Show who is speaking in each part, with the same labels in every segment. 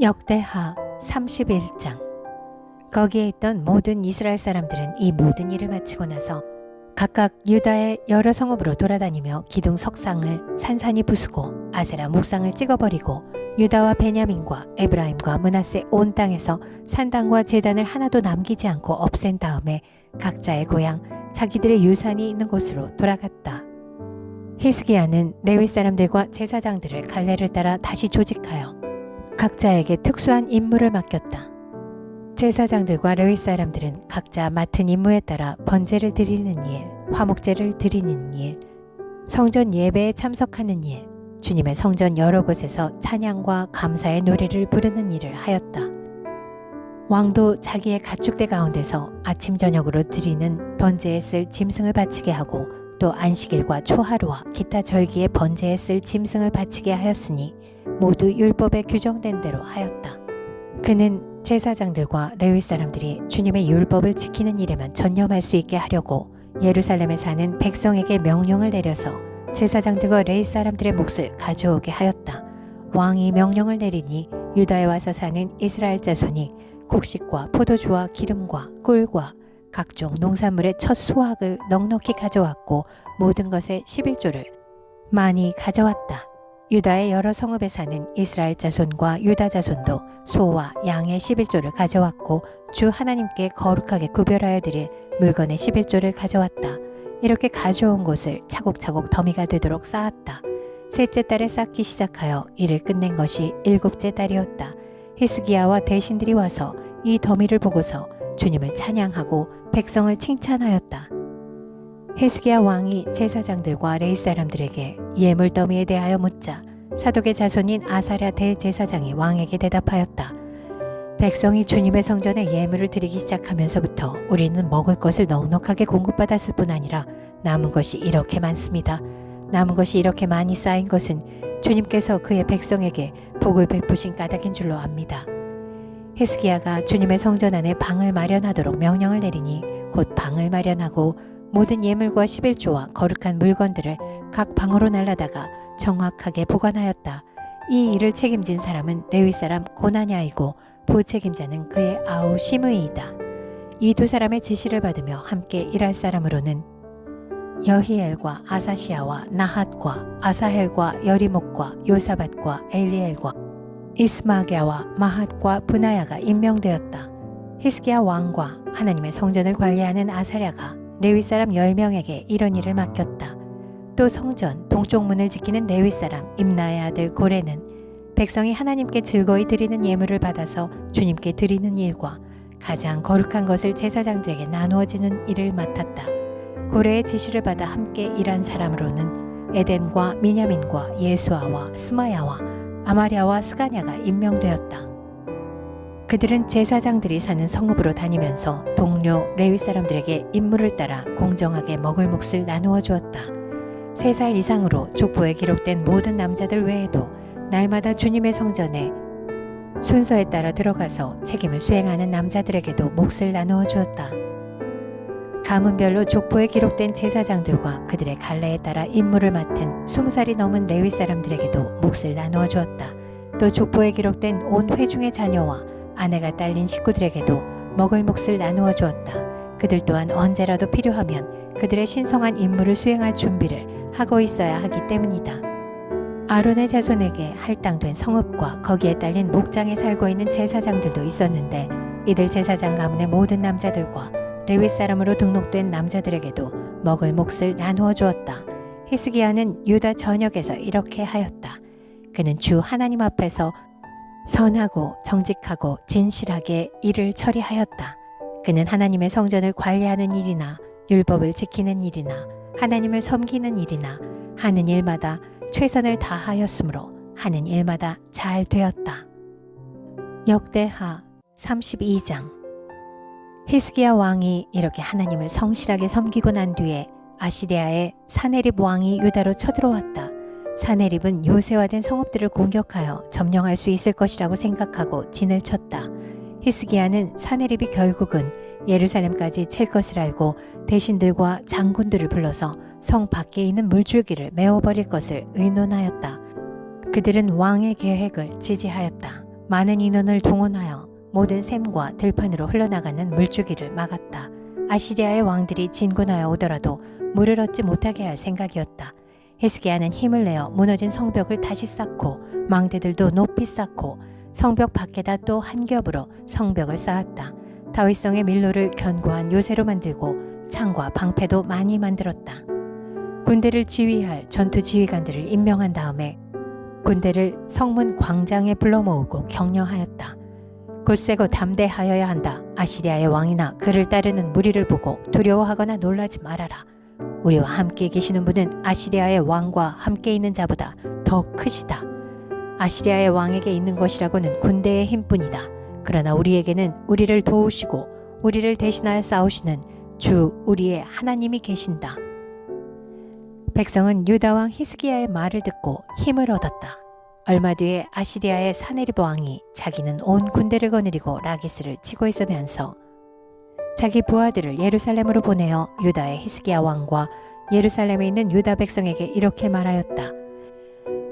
Speaker 1: 역대하 31장. 거기에 있던 모든 이스라엘 사람들은 이 모든 일을 마치고 나서 각각 유다의 여러 성읍으로 돌아다니며 기둥 석상을 산산이 부수고 아세라 목상을 찍어버리고 유다와 베냐민과 에브라임과 므낫세 온 땅에서 산당과 제단을 하나도 남기지 않고 없앤 다음에 각자의 고향 자기들의 유산이 있는 곳으로 돌아갔다. 히스기야는 레위 사람들과 제사장들을 갈래를 따라 다시 조직하여 각자에게 특수한 임무를 맡겼다. 제사장들과 레위 사람들은 각자 맡은 임무에 따라 번제를 드리는 일, 화목제를 드리는 일, 성전 예배에 참석하는 일, 주님의 성전 여러 곳에서 찬양과 감사의 노래를 부르는 일을 하였다. 왕도 자기의 가축대 가운데서 아침 저녁으로 드리는 번제에 쓸 짐승을 바치게 하고 또 안식일과 초하루와 기타 절기에 번제에 쓸 짐승을 바치게 하였으니 모두 율법에 규정된 대로 하였다. 그는 제사장들과 레위 사람들이 주님의 율법을 지키는 일에만 전념할 수 있게 하려고 예루살렘에 사는 백성에게 명령을 내려서 제사장들과 레위 사람들의 몫을 가져오게 하였다. 왕이 명령을 내리니 유다에 와서 사는 이스라엘 자손이 곡식과 포도주와 기름과 꿀과 각종 농산물의 첫 수확을 넉넉히 가져왔고 모든 것의 11조를 많이 가져왔다. 유다의 여러 성읍에 사는 이스라엘 자손과 유다 자손도 소와 양의 11조를 가져왔고 주 하나님께 거룩하게 구별하여 드릴 물건의 11조를 가져왔다. 이렇게 가져온 것을 차곡차곡 더미가 되도록 쌓았다. 셋째 달에 쌓기 시작하여 이를 끝낸 것이 일곱째 달이었다. 히스기야와 대신들이 와서 이 더미를 보고서 주님을 찬양하고 백성을 칭찬하였다. 히스기야 왕이 제사장들과 레위 사람들에게 예물 더미에 대하여 묻자 사독의 자손인 아사랴 대제사장이 왕에게 대답하였다. 백성이 주님의 성전에 예물을 드리기 시작하면서부터 우리는 먹을 것을 넉넉하게 공급받았을 뿐 아니라 남은 것이 이렇게 많습니다. 남은 것이 이렇게 많이 쌓인 것은 주님께서 그의 백성에게 복을 베푸신 까닭인 줄로 압니다. 히스기야가 주님의 성전 안에 방을 마련하도록 명령을 내리니 곧 방을 마련하고 모든 예물과 11조와 거룩한 물건들을 각 방으로 날라다가 정확하게 보관하였다. 이 일을 책임진 사람은 레위 사람 고나냐이고 부책임자는 그의 아우 시므이이다. 이 두 사람의 지시를 받으며 함께 일할 사람으로는 여히엘과 아사시아와 나핫과 아사헬과 여리목과 요사밧과 엘리엘과 이스마갸와 마핫과 브나야가 임명되었다. 히스기야 왕과 하나님의 성전을 관리하는 아사랴가 레위 사람 10명에게 이런 일을 맡겼다. 또 성전 동쪽 문을 지키는 레위 사람 임나의 아들 고레는 백성이 하나님께 즐거이 드리는 예물을 받아서 주님께 드리는 일과 가장 거룩한 것을 제사장들에게 나누어지는 일을 맡았다. 고레의 지시를 받아 함께 일한 사람으로는 에덴과 미냐민과 예수아와 스마야와 아마랴와 스가냐가 임명되었다. 그들은 제사장들이 사는 성읍으로 다니면서 동료 레위 사람들에게 임무를 따라 공정하게 먹을 몫을 나누어 주었다. 3살 이상으로 족보에 기록된 모든 남자들 외에도 날마다 주님의 성전에 순서에 따라 들어가서 책임을 수행하는 남자들에게도 몫을 나누어 주었다. 가문별로 족보에 기록된 제사장들과 그들의 갈래에 따라 임무를 맡은 20살이 넘은 레위 사람들에게도 몫을 나누어 주었다. 또 족보에 기록된 온 회중의 자녀와 아내가 딸린 식구들에게도 먹을 몫을 나누어 주었다. 그들 또한 언제라도 필요하면 그들의 신성한 임무를 수행할 준비를 하고 있어야 하기 때문이다. 아론의 자손에게 할당된 성읍과 거기에 딸린 목장에 살고 있는 제사장들도 있었는데 이들 제사장 가문의 모든 남자들과 레위 사람으로 등록된 남자들에게도 먹을 몫을 나누어 주었다. 히스기야는 유다 전역에서 이렇게 하였다. 그는 주 하나님 앞에서 선하고 정직하고 진실하게 일을 처리하였다. 그는 하나님의 성전을 관리하는 일이나 율법을 지키는 일이나 하나님을 섬기는 일이나 하는 일마다 최선을 다하였으므로 하는 일마다 잘 되었다. 역대하 32장. 히스기야 왕이 이렇게 하나님을 성실하게 섬기고 난 뒤에 아시리아의 사네립 왕이 유다로 쳐들어왔다. 사네립은 요새화된 성읍들을 공격하여 점령할 수 있을 것이라고 생각하고 진을 쳤다. 히스기야는 사네립이 결국은 예루살렘까지 칠 것을 알고 대신들과 장군들을 불러서 성 밖에 있는 물줄기를 메워버릴 것을 의논하였다. 그들은 왕의 계획을 지지하였다. 많은 인원을 동원하여 모든 샘과 들판으로 흘러나가는 물주기를 막았다. 아시리아의 왕들이 진군하여 오더라도 물을 얻지 못하게 할 생각이었다. 히스기야는 힘을 내어 무너진 성벽을 다시 쌓고 망대들도 높이 쌓고 성벽 밖에다 또 한 겹으로 성벽을 쌓았다. 다윗성의 밀로를 견고한 요새로 만들고 창과 방패도 많이 만들었다. 군대를 지휘할 전투 지휘관들을 임명한 다음에 군대를 성문 광장에 불러 모으고 격려하였다. 굳세고 담대하여야 한다. 아시리아의 왕이나 그를 따르는 무리를 보고 두려워하거나 놀라지 말아라. 우리와 함께 계시는 분은 아시리아의 왕과 함께 있는 자보다 더 크시다. 아시리아의 왕에게 있는 것이라고는 군대의 힘뿐이다. 그러나 우리에게는 우리를 도우시고 우리를 대신하여 싸우시는 주 우리의 하나님이 계신다. 백성은 유다 왕 히스기야의 말을 듣고 힘을 얻었다. 얼마 뒤에 아시리아의 사네립 왕이 자기는 온 군대를 거느리고 라기스를 치고 있으면서 자기 부하들을 예루살렘으로 보내어 유다의 히스기야 왕과 예루살렘에 있는 유다 백성에게 이렇게 말하였다.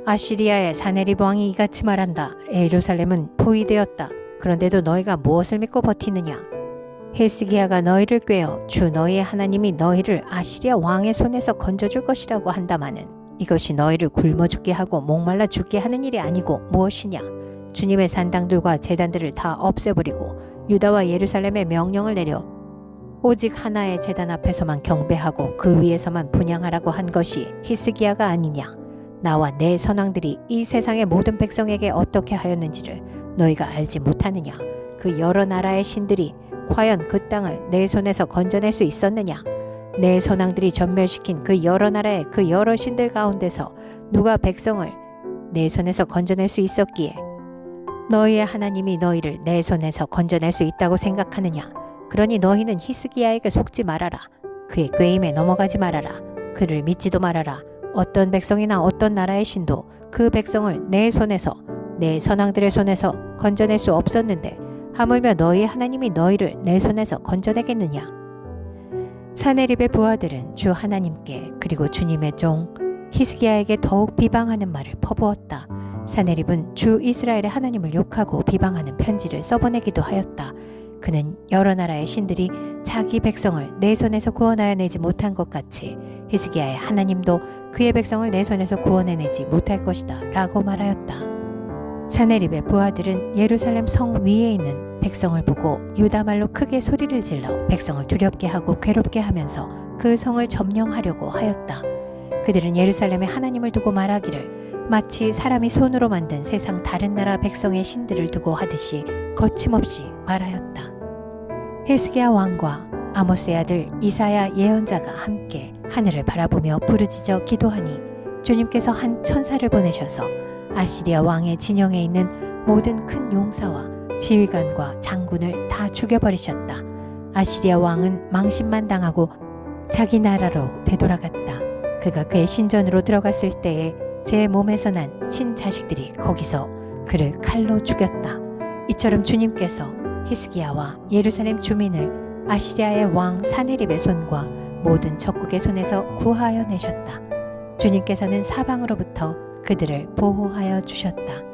Speaker 1: 아시리아의 사네립 왕이 이같이 말한다. 예루살렘은 포위되었다. 그런데도 너희가 무엇을 믿고 버티느냐? 히스기야가 너희를 꾀어 주 너희의 하나님이 너희를 아시리아 왕의 손에서 건져줄 것이라고 한다마는 이것이 너희를 굶어 죽게 하고 목말라 죽게 하는 일이 아니고 무엇이냐? 주님의 산당들과 제단들을 다 없애버리고 유다와 예루살렘에 명령을 내려 오직 하나의 제단 앞에서만 경배하고 그 위에서만 분향하라고 한 것이 히스기야가 아니냐? 나와 내 선왕들이 이 세상의 모든 백성에게 어떻게 하였는지를 너희가 알지 못하느냐? 그 여러 나라의 신들이 과연 그 땅을 내 손에서 건져낼 수 있었느냐? 내 선왕들이 전멸시킨 그 여러 나라의 그 여러 신들 가운데서 누가 백성을 내 손에서 건져낼 수 있었기에 너희의 하나님이 너희를 내 손에서 건져낼 수 있다고 생각하느냐? 그러니 너희는 히스기야에게 속지 말아라. 그의 꾀임에 넘어가지 말아라. 그를 믿지도 말아라. 어떤 백성이나 어떤 나라의 신도 그 백성을 내 손에서 내 선왕들의 손에서 건져낼 수 없었는데 하물며 너희 하나님이 너희를 내 손에서 건져내겠느냐? 사네립의 부하들은 주 하나님께 그리고 주님의 종 히스기야에게 더욱 비방하는 말을 퍼부었다. 사네립은 주 이스라엘의 하나님을 욕하고 비방하는 편지를 써보내기도 하였다. 그는 여러 나라의 신들이 자기 백성을 내 손에서 구원하여 내지 못한 것 같이 히스기야의 하나님도 그의 백성을 내 손에서 구원해내지 못할 것이다 라고 말하였다. 사네립의 부하들은 예루살렘 성 위에 있는 백성을 보고 유다 말로 크게 소리를 질러 백성을 두렵게 하고 괴롭게 하면서 그 성을 점령하려고 하였다. 그들은 예루살렘에 하나님을 두고 말하기를 마치 사람이 손으로 만든 세상 다른 나라 백성의 신들을 두고 하듯이 거침없이 말하였다. 히스기야 왕과 아모스의 아들 이사야 예언자가 함께 하늘을 바라보며 부르짖어 기도하니 주님께서 한 천사를 보내셔서 아시리아 왕의 진영에 있는 모든 큰 용사와 지휘관과 장군을 다 죽여버리셨다. 아시리아 왕은 망신만 당하고 자기 나라로 되돌아갔다. 그가 그의 신전으로 들어갔을 때에 제 몸에서 난 친자식들이 거기서 그를 칼로 죽였다. 이처럼 주님께서 히스기야와 예루살렘 주민을 아시리아의 왕 사네립의 손과 모든 적국의 손에서 구하여 내셨다. 주님께서는 사방으로부터 그들을 보호하여 주셨다.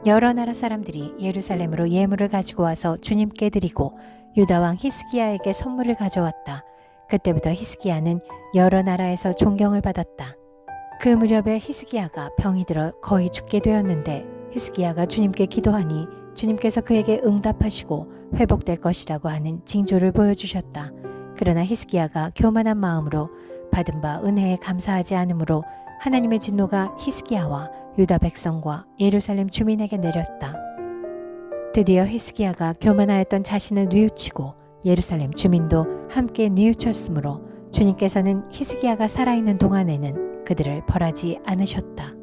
Speaker 1: 여러 나라 사람들이 예루살렘으로 예물을 가지고 와서 주님께 드리고 유다 왕 히스기야에게 선물을 가져왔다. 그때부터 히스기야는 여러 나라에서 존경을 받았다. 그 무렵에 히스기야가 병이 들어 거의 죽게 되었는데 히스기야가 주님께 기도하니 주님께서 그에게 응답하시고 회복될 것이라고 하는 징조를 보여주셨다. 그러나 히스기야가 교만한 마음으로 받은 바 은혜에 감사하지 않으므로 하나님의 진노가 히스기야와 유다 백성과 예루살렘 주민에게 내렸다. 드디어 히스기야가 교만하였던 자신을 뉘우치고 예루살렘 주민도 함께 뉘우쳤으므로 주님께서는 히스기야가 살아있는 동안에는 그들을 벌하지 않으셨다.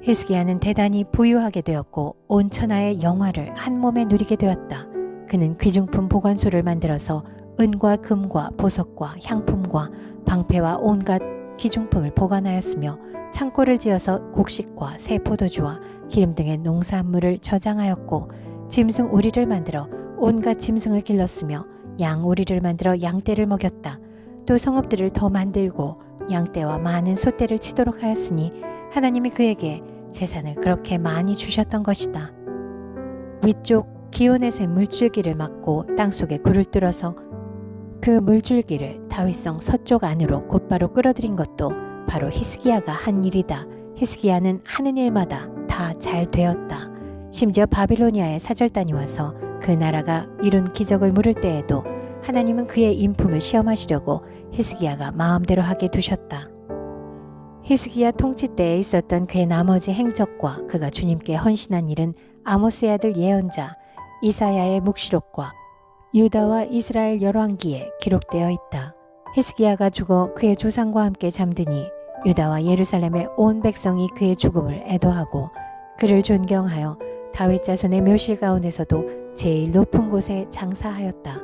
Speaker 1: 히스기야는 대단히 부유하게 되었고 온 천하의 영화를 한 몸에 누리게 되었다. 그는 귀중품 보관소를 만들어서 은과 금과 보석과 향품과 방패와 온갖 귀중품을 보관하였으며 창고를 지어서 곡식과 새 포도주와 기름 등의 농산물을 저장하였고 짐승 우리를 만들어 온갖 짐승을 길렀으며 양 우리를 만들어 양떼를 먹였다. 또 성읍들을 더 만들고 양떼와 많은 소떼를 치도록 하였으니 하나님이 그에게 재산을 그렇게 많이 주셨던 것이다. 위쪽 기온에세 물줄기를 막고 땅속에 굴을 뚫어서 그 물줄기를 다윗성 서쪽 안으로 곧바로 끌어들인 것도 바로 히스기야가 한 일이다. 히스기야는 하는 일마다 다 잘 되었다. 심지어 바빌로니아의 사절단이 와서 그 나라가 이룬 기적을 물을 때에도 하나님은 그의 인품을 시험하시려고 히스기야가 마음대로 하게 두셨다. 히스기야 통치 때에 있었던 그의 나머지 행적과 그가 주님께 헌신한 일은 아모스의 아들 예언자 이사야의 묵시록과 유다와 이스라엘 열왕기에 기록되어 있다. 히스기야가 죽어 그의 조상과 함께 잠드니 유다와 예루살렘의 온 백성이 그의 죽음을 애도하고 그를 존경하여 다윗 자손의 묘실 가운데서도 제일 높은 곳에 장사하였다.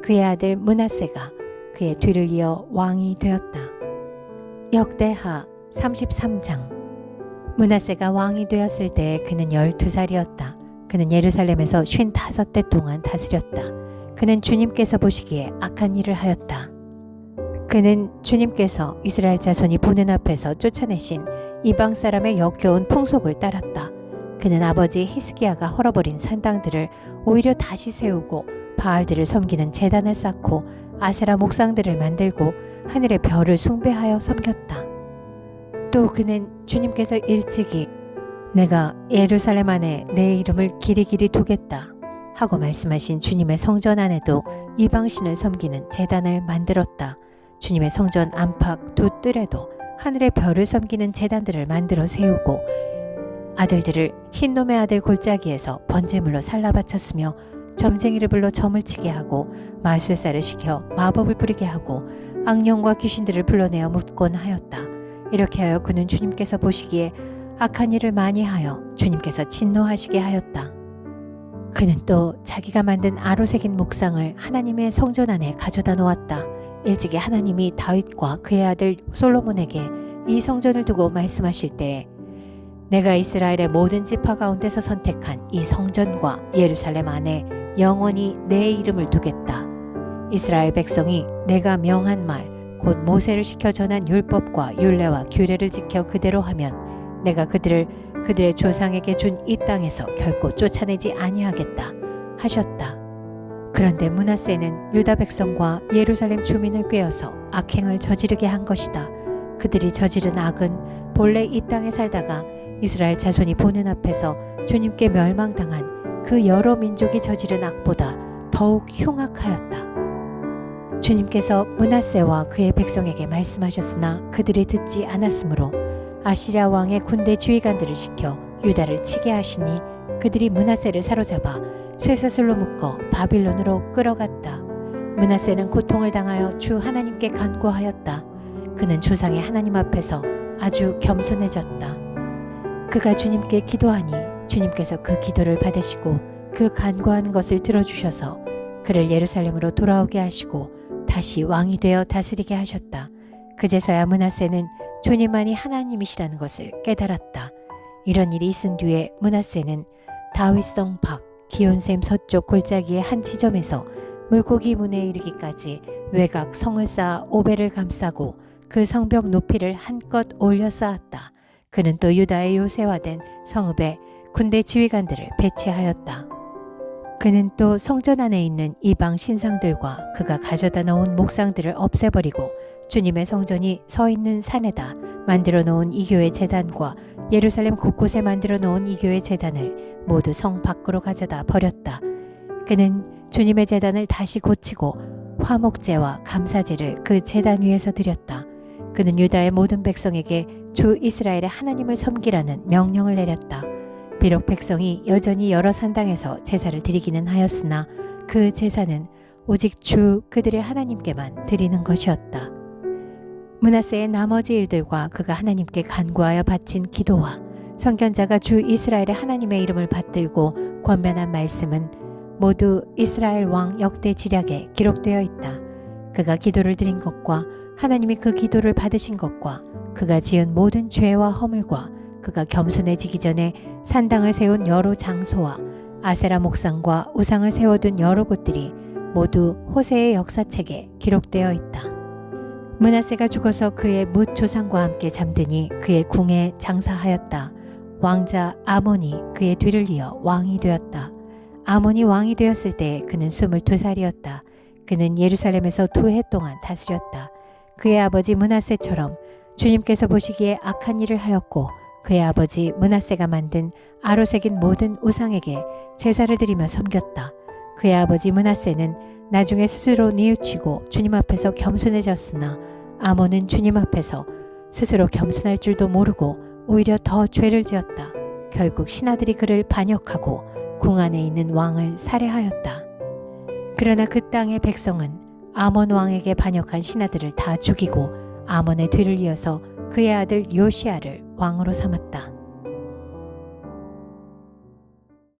Speaker 1: 그의 아들 므낫세가 그의 뒤를 이어 왕이 되었다. 역대하 33장. 므낫세가 왕이 되었을 때 그는 12살이었다. 그는 예루살렘에서 55대 동안 다스렸다. 그는 주님께서 보시기에 악한 일을 하였다. 그는 주님께서 이스라엘 자손이 보는 앞에서 쫓아내신 이방 사람의 역겨운 풍속을 따랐다. 그는 아버지 히스기야가 헐어버린 산당들을 오히려 다시 세우고 바알들을 섬기는 제단을 쌓고 아세라 목상들을 만들고 하늘의 별을 숭배하여 섬겼다. 또 그는 주님께서 일찍이 내가 예루살렘 안에 내 이름을 길이길이 두겠다 하고 말씀하신 주님의 성전 안에도 이방신을 섬기는 제단을 만들었다. 주님의 성전 안팎 두 뜰에도 하늘의 별을 섬기는 제단들을 만들어 세우고 아들들을 흰놈의 아들 골짜기에서 번제물로 살라 바쳤으며 점쟁이를 불러 점을 치게 하고 마술사를 시켜 마법을 부리게 하고 악령과 귀신들을 불러내어 묻곤 하였다. 이렇게 하여 그는 주님께서 보시기에 악한 일을 많이 하여 주님께서 진노하시게 하였다. 그는 또 자기가 만든 아로새긴 목상을 하나님의 성전 안에 가져다 놓았다. 일찍이 하나님이 다윗과 그의 아들 솔로몬에게 이 성전을 두고 말씀하실 때에 내가 이스라엘의 모든 지파 가운데서 선택한 이 성전과 예루살렘 안에 영원히 내 이름을 두겠다. 이스라엘 백성이 내가 명한 말 곧 모세를 시켜 전한 율법과 율례와 규례를 지켜 그대로 하면 내가 그들의 조상에게 준 이 땅에서 결코 쫓아내지 아니하겠다 하셨다. 그런데 므낫세는 유다 백성과 예루살렘 주민을 꾀어서 악행을 저지르게 한 것이다. 그들이 저지른 악은 본래 이 땅에 살다가 이스라엘 자손이 보는 앞에서 주님께 멸망당한 그 여러 민족이 저지른 악보다 더욱 흉악하였다. 주님께서 므낫세와 그의 백성에게 말씀하셨으나 그들이 듣지 않았으므로 아시랴 왕의 군대 지휘관들을 시켜 유다를 치게 하시니 그들이 므낫세를 사로잡아 쇠사슬로 묶어 바빌론으로 끌어갔다. 므낫세는 고통을 당하여 주 하나님께 간구하였다. 그는 조상의 하나님 앞에서 아주 겸손해졌다. 그가 주님께 기도하니 주님께서 그 기도를 받으시고 그 간구한 것을 들어주셔서 그를 예루살렘으로 돌아오게 하시고 다시 왕이 되어 다스리게 하셨다. 그제서야 므낫세는 주님만이 하나님이시라는 것을 깨달았다. 이런 일이 있은 뒤에 므낫세는 다윗성 밖 기온샘 서쪽 골짜기의 한 지점에서 물고기 문에 이르기까지 외곽 성을 쌓아 오배를 감싸고 그 성벽 높이를 한껏 올려 쌓았다. 그는 또 유다의 요새화된 성읍에 군대 지휘관들을 배치하였다. 그는 또 성전 안에 있는 이방 신상들과 그가 가져다 놓은 목상들을 없애버리고 주님의 성전이 서 있는 산에다 만들어 놓은 이교의 제단과 예루살렘 곳곳에 만들어 놓은 이교의 제단을 모두 성 밖으로 가져다 버렸다. 그는 주님의 제단을 다시 고치고 화목제와 감사제를 그 제단 위에서 드렸다. 그는 유다의 모든 백성에게 주 이스라엘의 하나님을 섬기라는 명령을 내렸다. 비록 백성이 여전히 여러 산당에서 제사를 드리기는 하였으나 그 제사는 오직 주 그들의 하나님께만 드리는 것이었다. 므낫세의 나머지 일들과 그가 하나님께 간구하여 바친 기도와 선견자가 주 이스라엘의 하나님의 이름을 받들고 권면한 말씀은 모두 이스라엘 왕 역대 지략에 기록되어 있다. 그가 기도를 드린 것과 하나님이 그 기도를 받으신 것과 그가 지은 모든 죄와 허물과 그가 겸손해지기 전에 산당을 세운 여러 장소와 아세라 목상과 우상을 세워둔 여러 곳들이 모두 호세의 역사책에 기록되어 있다. 므낫세가 죽어서 그의 뭇 조상과 함께 잠드니 그의 궁에 장사하였다. 왕자 아몬이 그의 뒤를 이어 왕이 되었다. 아몬이 왕이 되었을 때 그는 22살이었다. 그는 예루살렘에서 2해 동안 다스렸다. 그의 아버지 므낫세처럼 주님께서 보시기에 악한 일을 하였고 그의 아버지 므낫세가 만든 아로새긴 모든 우상에게 제사를 드리며 섬겼다. 그의 아버지 므낫세는 나중에 스스로 뉘우치고 주님 앞에서 겸손해졌으나 아몬은 주님 앞에서 스스로 겸손할 줄도 모르고 오히려 더 죄를 지었다. 결국 신하들이 그를 반역하고 궁 안에 있는 왕을 살해하였다. 그러나 그 땅의 백성은 아몬 왕에게 반역한 신하들을 다 죽이고 아몬의 뒤를 이어서 그의 아들 요시야를 왕으로 삼았다.